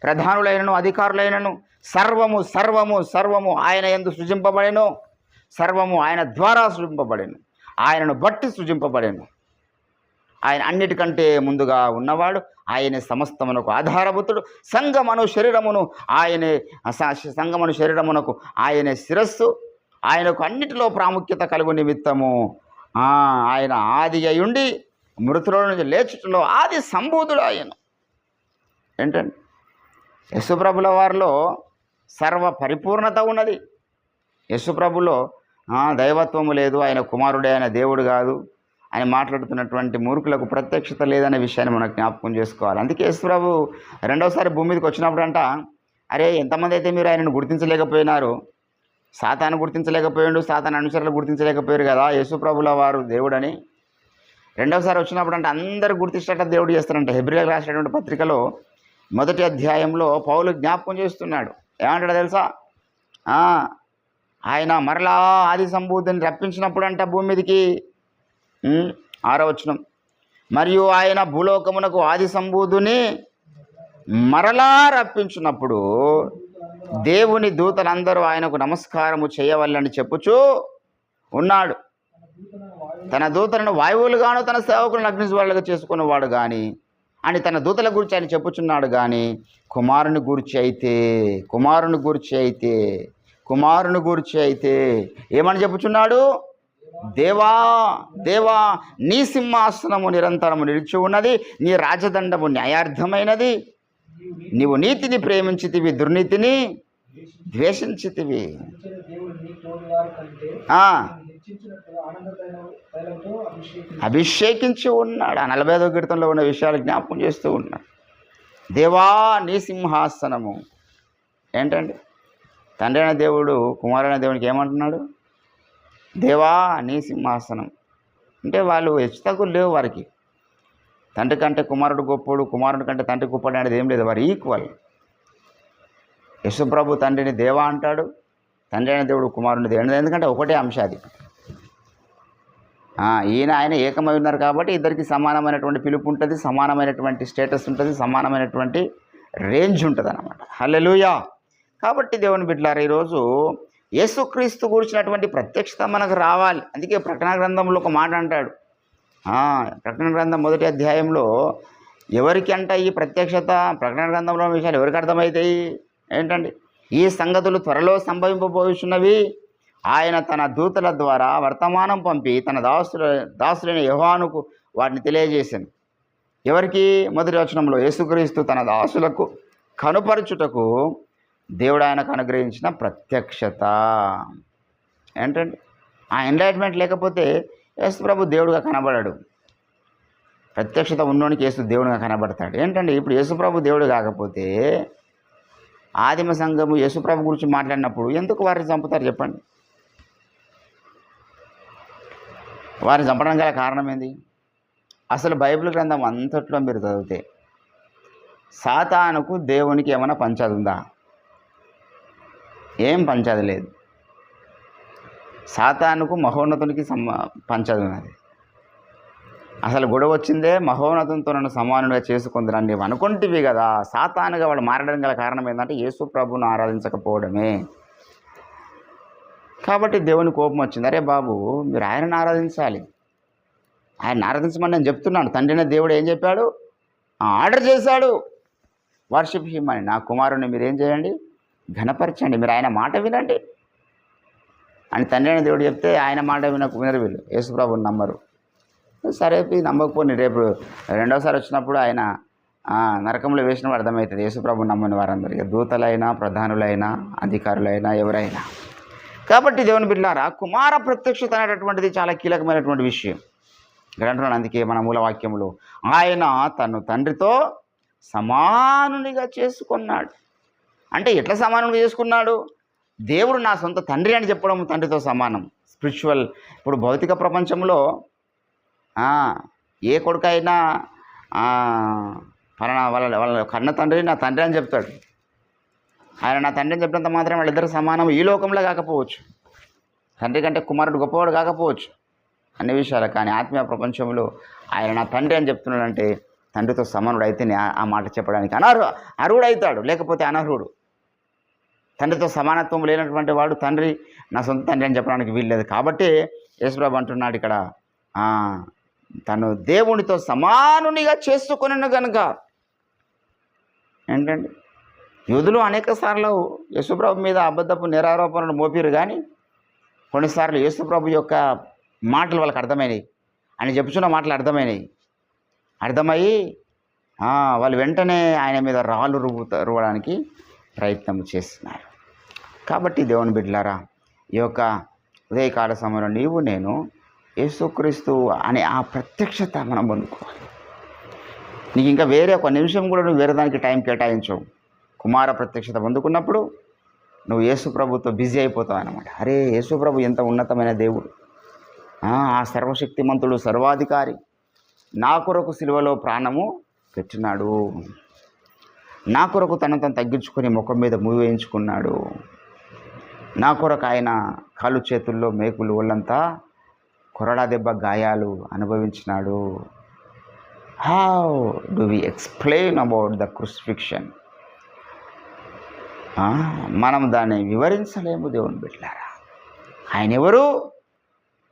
ప్రధానులైనను అధికారులైనను సర్వము సర్వము సర్వము ఆయన యందు సృజింపబడెను. సర్వము ఆయన ద్వారా సృజింపబడెను, ఆయనను బట్టి సృజింపబడెను. ఆయన అన్నిటికంటే ముందుగా ఉన్నవాడు, ఆయనే సమస్తమునకు ఆధారభూతుడు. సంగమను శరీరమునకు ఆయనే శిరస్సు. ఆయనకు అన్నిటిలో ప్రాముఖ్యత కలుగు నిమిత్తము ఆయన ఆది అయ్యుండి మృతుల నుంచి లేచుటలో ఆది సంభూతుడు ఆయన. ఏంటండి, యేసుప్రభుల వారిలో సర్వ పరిపూర్ణత ఉన్నది. యేసుప్రభులో దైవత్వము లేదు, ఆయన కుమారుడే, ఆయన దేవుడు కాదు అని మాట్లాడుతున్నటువంటి మూర్ఖులకు ప్రత్యక్షత లేదనే విషయాన్ని మనం జ్ఞాపకం చేసుకోవాలి. అందుకే యేసుప్రభు రెండోసారి భూమి మీదకి వచ్చినప్పుడంట, అరే ఎంతమంది అయితే మీరు ఆయనను గుర్తించలేకపోయినారు, సాతాను గుర్తించలేకపోయాడు, సాతాను అనుసరులు గుర్తించలేకపోయారు కదా యేసుప్రభుల వారు దేవుడని. రెండవసారి వచ్చినప్పుడు అంటే అందరూ గుర్తించేట దేవుడు చేస్తారంట. హెబ్రీయులకు రాసినటువంటి పత్రికలో 1వ అధ్యాయంలో పౌలు జ్ఞాపకం చేస్తున్నాడు. ఏమంటాడో తెలుసా? ఆయన మరలా ఆది సంభూతిని రప్పించినప్పుడు అంట భూమి మీదకి, 6వ వచనం, మరియు ఆయన భూలోకమునకు ఆది సంభూతుని మరలా రప్పించినప్పుడు దేవుని దూతలందరూ ఆయనకు నమస్కారము చేయవల్లని చెప్పుచూ ఉన్నాడు. తన దూతలను వాయువులుగాను తన సేవకులను అగ్నిజ్వాలుగా చేసుకున్నవాడు కానీ అని తన దూతల గురించి ఆయన చెప్పుచున్నాడు. కానీ కుమారుని గురించి అయితే ఏమని చెప్పుచున్నాడు? దేవా దేవా, నీ సింహాసనము నిరంతరము నిలిచి ఉన్నది, నీ రాజదండము న్యాయార్థమైనది, నీవు నీతిని ప్రేమించితివి, దుర్నీతిని ద్వేషించితివి. అభిషేకించి ఉన్నాడు. 45వ కీర్తనలో ఉన్న విషయాలు జ్ఞాపకం చేస్తూ ఉన్నాడు. దేవా నీ సింహాసనము. ఏంటండి, తండ్రి అయిన దేవుడు కుమారుడైన దేవునికి ఏమంటున్నాడు? దేవా నీ సింహాసనం. అంటే వాళ్ళు హెచ్చుతగ్గులు లేవు వారికి. తండ్రి కంటే కుమారుడు గొప్పడు, కుమారుడి కంటే తండ్రి గొప్పడు అనేది ఏం లేదు, వారు ఈక్వల్. యేసుప్రభు తండ్రిని దేవా అంటాడు, తండ్రి అయిన దేవుడు కుమారుని దేవుడు, ఎందుకంటే ఒకటే అంశం అది. ఆయన ఏకమై ఉన్నారు కాబట్టి ఇద్దరికి సమానమైనటువంటి పిలుపు ఉంటుంది, సమానమైనటువంటి స్టేటస్ ఉంటుంది, సమానమైనటువంటి రేంజ్ ఉంటుంది అన్నమాట. హల్లెలూయా. కాబట్టి దేవుని బిడ్డలారా, ఈరోజు యేసుక్రీస్తు గురించినటువంటి ప్రత్యక్షత మనకు రావాలి. అందుకే ప్రకటన గ్రంథంలో ఒక మాట అంటాడు. ప్రకటన గ్రంథం 1వ అధ్యాయంలో ఎవరికి అంట ఈ ప్రత్యక్షత, ప్రకటన గ్రంథంలో విషయాలు ఎవరికి అర్థమవుతాయి? ఏంటండి, ఈ సంగతులు త్వరలో సంభవింపబోచున్నవి, ఆయన తన దూతల ద్వారా వర్తమానం పంపి తన దాసులైన యోహానుకు వాటిని తెలియజేశాను. ఎవరికి? 1వ వచనంలో యేసుక్రీస్తు తన దాసులకు కనుపరచుటకు దేవుడు ఆయనకు అనుగ్రహించిన ప్రత్యక్షత. ఏంటంటే ఆ ఎంలైట్మెంట్ లేకపోతే యేసుప్రభు దేవుడుగా కనబడాడు. ప్రత్యక్షత ఉన్నోనికి యేసు దేవుడిగా కనబడతాడు. ఏంటంటే ఇప్పుడు యేసుప్రభు దేవుడు కాకపోతే ఆదిమ సంఘము యేసుప్రభు గురించి మాట్లాడినప్పుడు ఎందుకు వారిని చంపుతారు చెప్పండి? వారిని చంపడం గల కారణం ఏంది? అసలు బైబిల్ గ్రంథం అంతట్లో మీరు చదివితే సాతానుకు దేవునికి ఏమైనా పంచాది ఉందా? ఏం పంచాది లేదు. సాతానుకు మహోన్నతునికి పంచాది ఉన్నది. అసలు గొడవ వచ్చిందే మహోన్నతంతో నన్ను సమానుడిగా చేసుకుందని నీవు అనుకుంటేవి కదా. సాతానుగా వాడు మారడం గల కారణం ఏంటంటే యేసు ప్రభువును ఆరాధించకపోవడమే. కాబట్టి దేవుని కోపం వచ్చింది. అరే బాబు, మీరు ఆయనను ఆరాధించాలి, ఆయన ఆరాధించమని నేను చెప్తున్నాను. తండ్రిన దేవుడు ఏం చెప్పాడు? ఆర్డర్ చేశాడు, వర్షిప్ హిమ్ అని. నా కుమారుని మీరు ఏం చేయండి? ఘనపరచండి, మీరు ఆయన మాట వినండి అని తండ్రి అయిన దేవుడు చెప్తే ఆయన మాట వినరు వీళ్ళు, యేసుప్రభుని నమ్మరు. సరే నమ్మకపోని రేపు రెండోసారి వచ్చినప్పుడు ఆయన నరకంలో వేసినప్పుడు అర్థమవుతుంది యేసుప్రభుని నమ్మని వారందరికీ, దూతలైనా ప్రధానులైనా అధికారులైనా ఎవరైనా. కాబట్టి దేవుని బిడ్డలారా, కుమార ప్రత్యక్షత అనేటటువంటిది చాలా కీలకమైనటువంటి విషయం. ఇక్కడ అంటున్నాను, అందుకే మన మూలవాక్యములు ఆయన తను తండ్రితో సమానునిగా చేసుకున్నాడు. అంటే ఎట్లా సమానంగా చేసుకున్నాడు? దేవుడు నా సొంత తండ్రి అని చెప్పడం తండ్రితో సమానం. స్పిరిచువల్, ఇప్పుడు భౌతిక ప్రపంచంలో ఏ కొడుకైనా ఫలానా వాళ్ళ కన్న తండ్రి నా తండ్రి అని చెప్తాడు. ఆయన నా తండ్రి అని చెప్పినంత మాత్రం వాళ్ళిద్దరు సమానం ఈ లోకంలో కాకపోవచ్చు, తండ్రి కంటే కుమారుడు గొప్పవాడు కాకపోవచ్చు అన్ని విషయాలు. కానీ ఆత్మీయ ప్రపంచంలో ఆయన నా తండ్రి అని చెప్తున్నాడంటే తండ్రితో సమానుడు అయితేనే ఆ మాట చెప్పడానికి అర్హుడు అవుతాడు, లేకపోతే అనర్హుడు. తండ్రితో సమానత్వం లేనటువంటి వాడు తండ్రి నా సొంత తండ్రి అని చెప్పడానికి వీల్లేదు. కాబట్టి యేసుప్రభు అంటున్నాడు ఇక్కడ, తను దేవునితో సమానునిగా చేసుకొనెను గనుక. ఏంటండి, యూదులు అనేక సార్లు యేసుప్రభు మీద అబద్ధపు నిరారోపణలు మోపిరు, కానీ కొన్నిసార్లు యేసుప్రభు యొక్క మాటలు వాళ్ళకి అర్థమైనవి, ఆయన చెప్పుచున్న మాటలు అర్థమయ్యి వాళ్ళు వెంటనే ఆయన మీద రాళ్ళు రువ్వడానికి ప్రయత్నం చేస్తున్నారు. కాబట్టి దేవుని బిడ్డలారా, ఈ యొక్క ఉదయకాల సమయంలో నీవు నేను యేసుక్రీస్తు అనే ఆ ప్రత్యక్షత మనం పొందుకోవాలి. నీకు ఇంకా వేరే ఒక నిమిషం కూడా నువ్వు వేరే దానికి టైం కేటాయించవు. కుమార ప్రత్యక్షత పొందుకున్నప్పుడు నువ్వు యేసు ప్రభుతో బిజీ అయిపోతావు అన్నమాట. అరే, యేసు ప్రభు ఎంత ఉన్నతమైన దేవుడు, ఆ సర్వశక్తిమంతుడు, సర్వాధికారి, నా కొరకు సిలువలో ప్రాణము పెట్టినాడు, నా కొరకు తను తగ్గించుకొని ముఖం మీద మూవి వేయించుకున్నాడు, నా కొరకు ఆయన కాళ్ళు చేతుల్లో మేకులు ఒళ్ళంతా కొరడా దెబ్బ గాయాలు అనుభవించినాడు. How do we explain about the crucifixion? మనం దాన్ని వివరించలేము దేవుని బిడ్డలారా. ఆయన ఎవరు?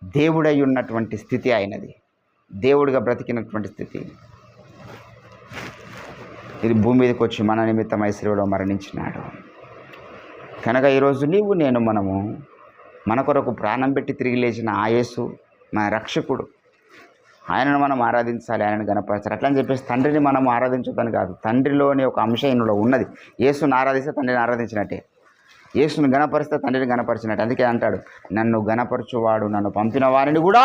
దేవుడై ఉన్నటువంటి స్థితి ఆయనది, దేవుడిగా బ్రతికినటువంటి స్థితి. ఇది భూమి మీదకి వచ్చి మన నిమిత్తమై శిలువలో మరణించినాడు కనుక ఈరోజు నీవు నేను మనము మన కొరకు ప్రాణం పెట్టి తిరిగి లేచిన ఆ యేసు మన రక్షకుడు, ఆయనను మనం ఆరాధించాలి, ఆయనను గణపరచాలి. అట్లా అని చెప్పేసి తండ్రిని మనం ఆరాధించొద్దని కాదు. తండ్రిలోని ఒక అంశం ఇందులో ఉన్నది. యేసుని ఆరాధిస్తే తండ్రిని ఆరాధించినట్టే, యేసుని గణపరిస్తే తండ్రిని గణపరిచినట్టే. అందుకే అంటాడు, నన్ను గణపరచువాడు నన్ను పంపిన వారిని కూడా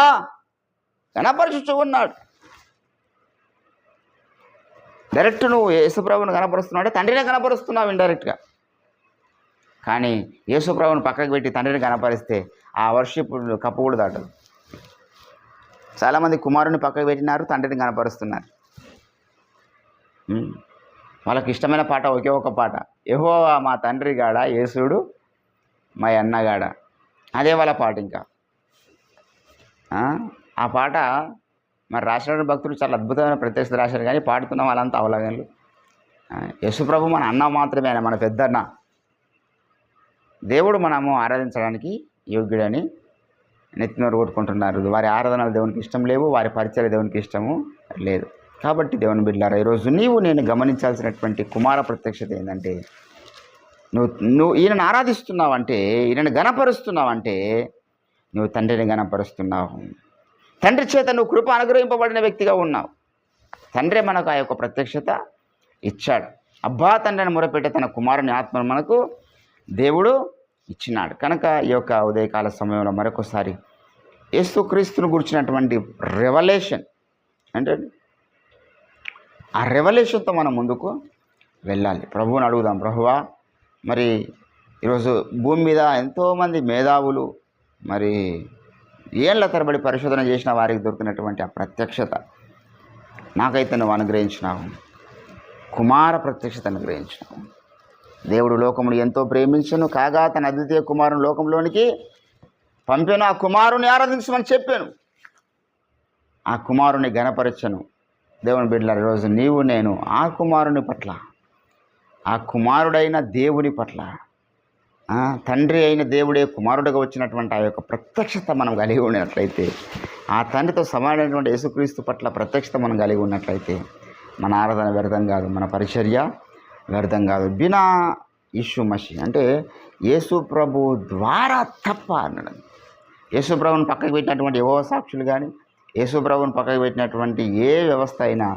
గణపరచుచు ఉన్నాడు. డైరెక్ట్ నువ్వు యేసుప్రభుని గణపరుస్తున్నావు అంటే తండ్రినే గణపరుస్తున్నావు ఇండైరెక్ట్గా. కానీ యేసుప్రభుని పక్కకు పెట్టి తండ్రిని గణపరిస్తే ఆ వర్షిప్ కప్పు కూడా దాటదు. చాలామంది కుమారుని పక్కకు పెట్టినారు, తండ్రిని గణపరుస్తున్నారు. వాళ్ళకి ఇష్టమైన పాట ఒకే ఒక పాట, యెహోవా మా తండ్రి గాడ, యేసుడు మా అన్నగాడ. అదే వాళ్ళ పాట. ఇంకా ఆ పాట మరి రాసిన భక్తులు చాలా అద్భుతమైన ప్రత్యక్షత రాశారు, కానీ పాడుతున్న వాళ్ళంతా అవలగన్లు. యేసుప్రభు మన అన్న మాత్రమే, ఆయన మన పెద్దన్న. దేవుడు మనము ఆరాధించడానికి యోగ్యుడని నెత్తినోరు కొట్టుకుంటున్నారు. వారి ఆరాధనలు దేవునికి ఇష్టం లేవు, వారి పరిచయాలు దేవునికి ఇష్టము లేదు. కాబట్టి దేవుని బిడ్డలారా, ఈరోజు నీవు నేను గమనించాల్సినటువంటి కుమార ప్రత్యక్షత ఏంటంటే, నువ్వు ఈయనను ఆరాధిస్తున్నావంటే, ఈయనను గణపరుస్తున్నావంటే నువ్వు తండ్రిని గణపరుస్తున్నావు. తండ్రి చేత నువ్వు కృప అనుగ్రహింపబడిన వ్యక్తిగా ఉన్నావు. తండ్రి మనకు ఆ యొక్క ప్రత్యక్షత ఇచ్చాడు. అబ్బా తండ్రిని మొరపెట్టే తన కుమారుని ఆత్మను మనకు దేవుడు ఇచ్చినాడు. కనుక ఈ యొక్క ఉదయకాల సమయంలో మరొకసారి యేసుక్రీస్తును గురించినటువంటి రెవల్యూషన్ అంటే ఆ రెవల్యూషన్తో మనం ముందుకు వెళ్ళాలి. ప్రభువుని అడుగుదాం, ప్రభువా మరి ఈరోజు భూమి మీద ఎంతోమంది మేధావులు మరి ఏళ్ల తరబడి పరిశోధన చేసిన వారికి దొరికినటువంటి ఆ ప్రత్యక్షత నాకైతే నువ్వు అనుగ్రహించినావు, కుమార ప్రత్యక్షత అనుగ్రహించినావు. దేవుడు లోకమును ఎంతో ప్రేమించను కాగా తన అద్వితీయ కుమారుని లోకంలోనికి పంపాను, ఆ కుమారుని ఆరాధించమని చెప్పాను, ఆ కుమారుని గణపరచను. దేవుని బిడ్డలారా, ఈరోజు నీవు నేను ఆ కుమారుని పట్ల, ఆ కుమారుడైన దేవుని పట్ల, తండ్రి అయిన దేవుడే కుమారుడిగా వచ్చినటువంటి ఆ యొక్క ప్రత్యక్షత మనం కలిగి ఉన్నట్లయితే, ఆ తండ్రితో సమానమైనటువంటి యేసుక్రీస్తు పట్ల ప్రత్యక్షత మనం కలిగి ఉన్నట్లయితే మన ఆరాధన వ్యర్థం కాదు, మన పరిచర్య వ్యర్థం కాదు. బినా యేసు మసీహ్ అంటే యేసు ప్రభు ద్వారా తప్ప అన్నాడు. యేసు ప్రభువుని పక్కకు పెట్టినటువంటి యెహోవా సాక్షులు కానీ, యేసు ప్రభువుని పక్కకు పెట్టినటువంటి ఏ వ్యవస్థ అయినా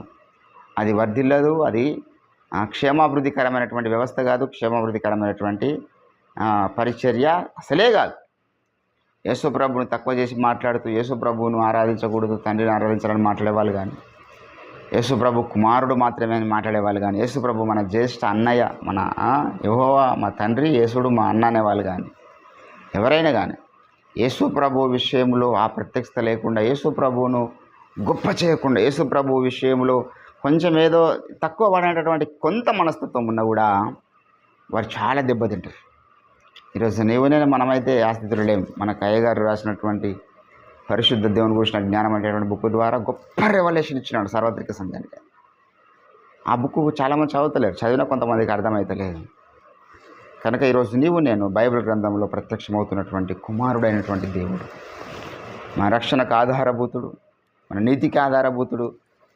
అది వర్ధిల్లదు, అది క్షేమాభివృద్ధికరమైనటువంటి వ్యవస్థ కాదు, క్షేమాభివృద్ధికరమైనటువంటి పరిచర్య అసలే కాదు. యేసు ప్రభువుని తక్కువ చేసి మాట్లాడుతూ యేసు ప్రభువును ఆరాధించకూడదు, తండ్రిని ఆరాధించాలని మాట్లాడేవాళ్ళు కానీ, యేసు ప్రభు కుమారుడు మాత్రమే అని మాట్లాడేవాళ్ళు కానీ, యేసు ప్రభు మన జ్యేష్ఠ అన్నయ్య, మన యెహోవా మా తండ్రి, యేసుడు మా అన్న అనేవాళ్ళు కానీ, ఎవరైనా కానీ యేసు ప్రభు విషయంలో ఆ ప్రత్యక్షత లేకుండా, యేసు ప్రభువును గొప్ప చేయకుండా, యేసు ప్రభు విషయంలో కొంచెం ఏదో తక్కువ పడేటటువంటి కొంత మనస్తత్వం ఉన్నా కూడా వారు చాలా దెబ్బతింటారు. ఈరోజు నీవు నేను మనమైతే ఆ స్థితిలో లేము. మన కయ్యగారు రాసినటువంటి పరిశుద్ధ దేవుని గురించిన జ్ఞానం అనేటువంటి బుక్ ద్వారా గొప్ప రెవల్యూషన్ ఇచ్చినాడు సార్వత్రిక సంఘానికి. ఆ బుక్ చాలామంది చదువుతలేరు, చదివినా కొంతమందికి అర్థమవుతలేదు. కనుక ఈరోజు నీవు నేను బైబిల్ గ్రంథంలో ప్రత్యక్షమవుతున్నటువంటి కుమారుడైనటువంటి దేవుడు, మా రక్షణకు ఆధారభూతుడు, మన నీతికి ఆధారభూతుడు,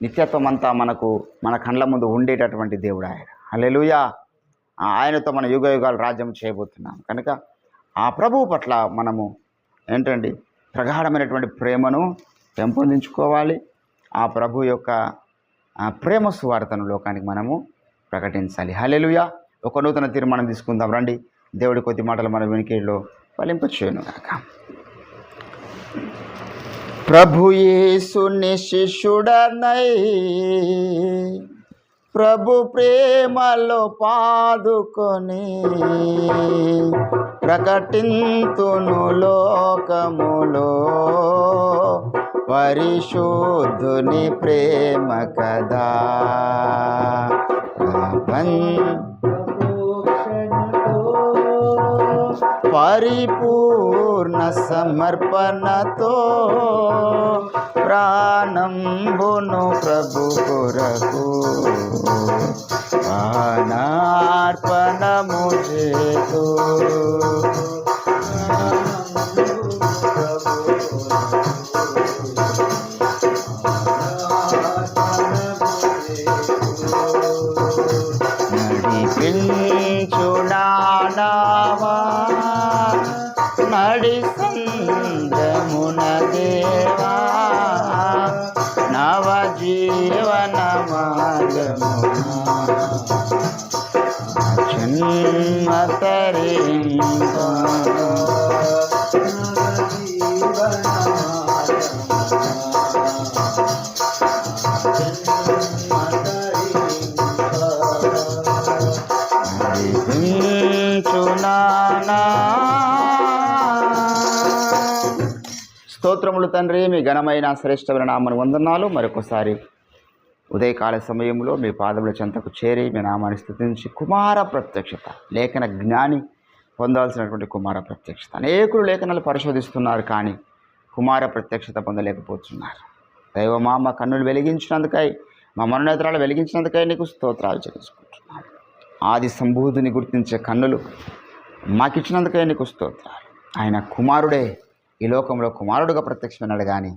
నిత్యత్వం అంతా మన కండ్ల ముందు ఉండేటటువంటి దేవుడు ఆయన. హల్లెలూయా. ఆయనతో మన యుగ యుగాలు రాజ్యం చేయబోతున్నాం కనుక ఆ ప్రభువు పట్ల మనము ఏంటండి ప్రగాఢమైనటువంటి ప్రేమను పెంపొందించుకోవాలి. ఆ ప్రభు యొక్క ప్రేమ సువార్తను లోకానికి మనము ప్రకటించాలి. హల్లెలూయా. ఒక నూతన తీర్మానం తీసుకుందాం రండి. దేవుడి కొద్ది మాటలు మన వెనుకలో ఫలింపచేయును గాక. ప్రభు యేసుని శిష్యుడనై ప్రభు ప్రేమలో పాదుకొని ప్రకటింతును లోకములో పరిశుద్ధుని ప్రేమ కదా. పరిపూర్ణ సమర్పణతో ప్రాణంబును ప్రభు కొరకు ప్రాణార్పణము చేతు. నడిపించునావా నడి సంద్రమున దేవా నవ జీవన మార్గమున జన్మ తరింప. స్తోత్రములు తండ్రి, మీ ఘనమైన శ్రేష్టమైన నామను వందనాలు. మరొకసారి ఉదయకాల సమయంలో మీ పాదముల చెంతకు చేరి మీ నామాన్ని స్తుతించి కుమార ప్రత్యక్షత, లేఖన జ్ఞాని పొందాల్సినటువంటి కుమార ప్రత్యక్షత. అనేకులు లేఖనాలు పరిశోధిస్తున్నారు కానీ కుమార ప్రత్యక్షత పొందలేకపోతున్నారు. దైవమా, మా కన్నులు వెలిగించినందుకై, మా మనోనేత్రాలు వెలిగించినందుకై నీకు స్తోత్రాలు చెల్లించుకుంటున్నాను. ఆది సంభూతిని గుర్తించే కన్నులు మాకిచ్చినందుకై నీకు స్తోత్రాలు. ఆయన కుమారుడే ఈ లోకంలో కుమారుడుగా ప్రత్యక్షమైనాడు కానీ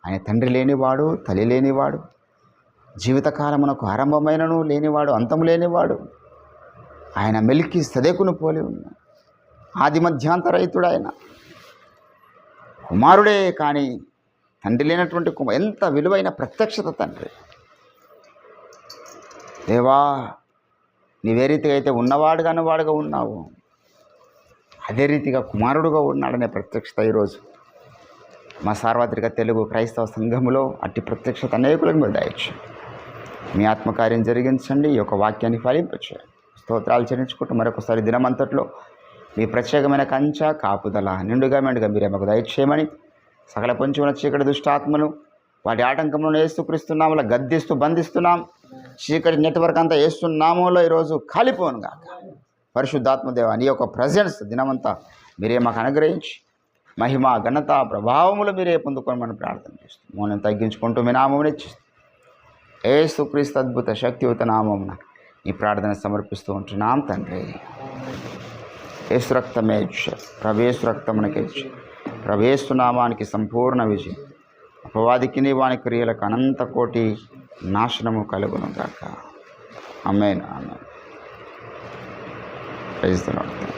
ఆయన తండ్రి లేనివాడు, తల్లి లేనివాడు, జీవితకాలమునకు ఆరంభమైనను లేనివాడు, అంతము లేనివాడు. ఆయన మెల్కి సదేకును పోలి ఉన్నాడు. ఆది మధ్యాంతరహితుడు ఆయన. కుమారుడే కానీ తండ్రి లేనటువంటి ఎంత విలువైన ప్రత్యక్షత తండ్రి. దేవా, నీవే రీతిగా అయితే ఉన్నవాడు కాని వాడుగా ఉన్నావు, అదే రీతిగా కుమారుడుగా ఉన్నాడనే ప్రత్యక్షత ఈరోజు మా సార్వత్రిక తెలుగు క్రైస్తవ సంఘములో అట్టి ప్రత్యక్షత అనేకులకు మీరు దయచేయండి. మీ ఆత్మకార్యం జరిగించండి. ఈ యొక్క వాక్యాన్ని ఫలింపచేయండి. స్తోత్రాలు చెల్లించుకుంటూ మరొకసారి దినమంతట్లో మీ ప్రత్యేకమైన కంచ కాపుదల నిండుగా మెండుగా మీరే మాకు దయచేయమని, సకల పొంచి ఉన్న చీకటి దుష్టాత్మలు వాటి ఆటంకంలో యేసుక్రీస్తునామములో గద్దిస్తూ బంధిస్తున్నాం. చీకటి నెట్వర్క్ అంతా యేసునామములో ఈరోజు కాలిపోను గాక. పరిశుద్ధాత్మదేవ, నీ యొక్క ప్రజెన్స్ దినమంతా మీరే మాకు అనుగ్రహించి మహిమ ఘనత ప్రభావములు మీరే పొందుకొని మనం ప్రార్థన చేస్తాం. మౌనం తగ్గించుకుంటూ మీ నామమును ఇచ్చిస్తాం. యేసుక్రీస్తు అద్భుత శక్తియుత నామమున ఈ ప్రార్థన సమర్పిస్తూ ఉంటున్నాం తండ్రి. యేసు రక్తమే ప్రభేసు రక్తమునకే ప్రభేసు నామానికి సంపూర్ణ విజయం, అపవాదికి వాని క్రియలకు అనంత కోటి నాశనము కలుగును గాక. Amen. Amen. Praise the lord.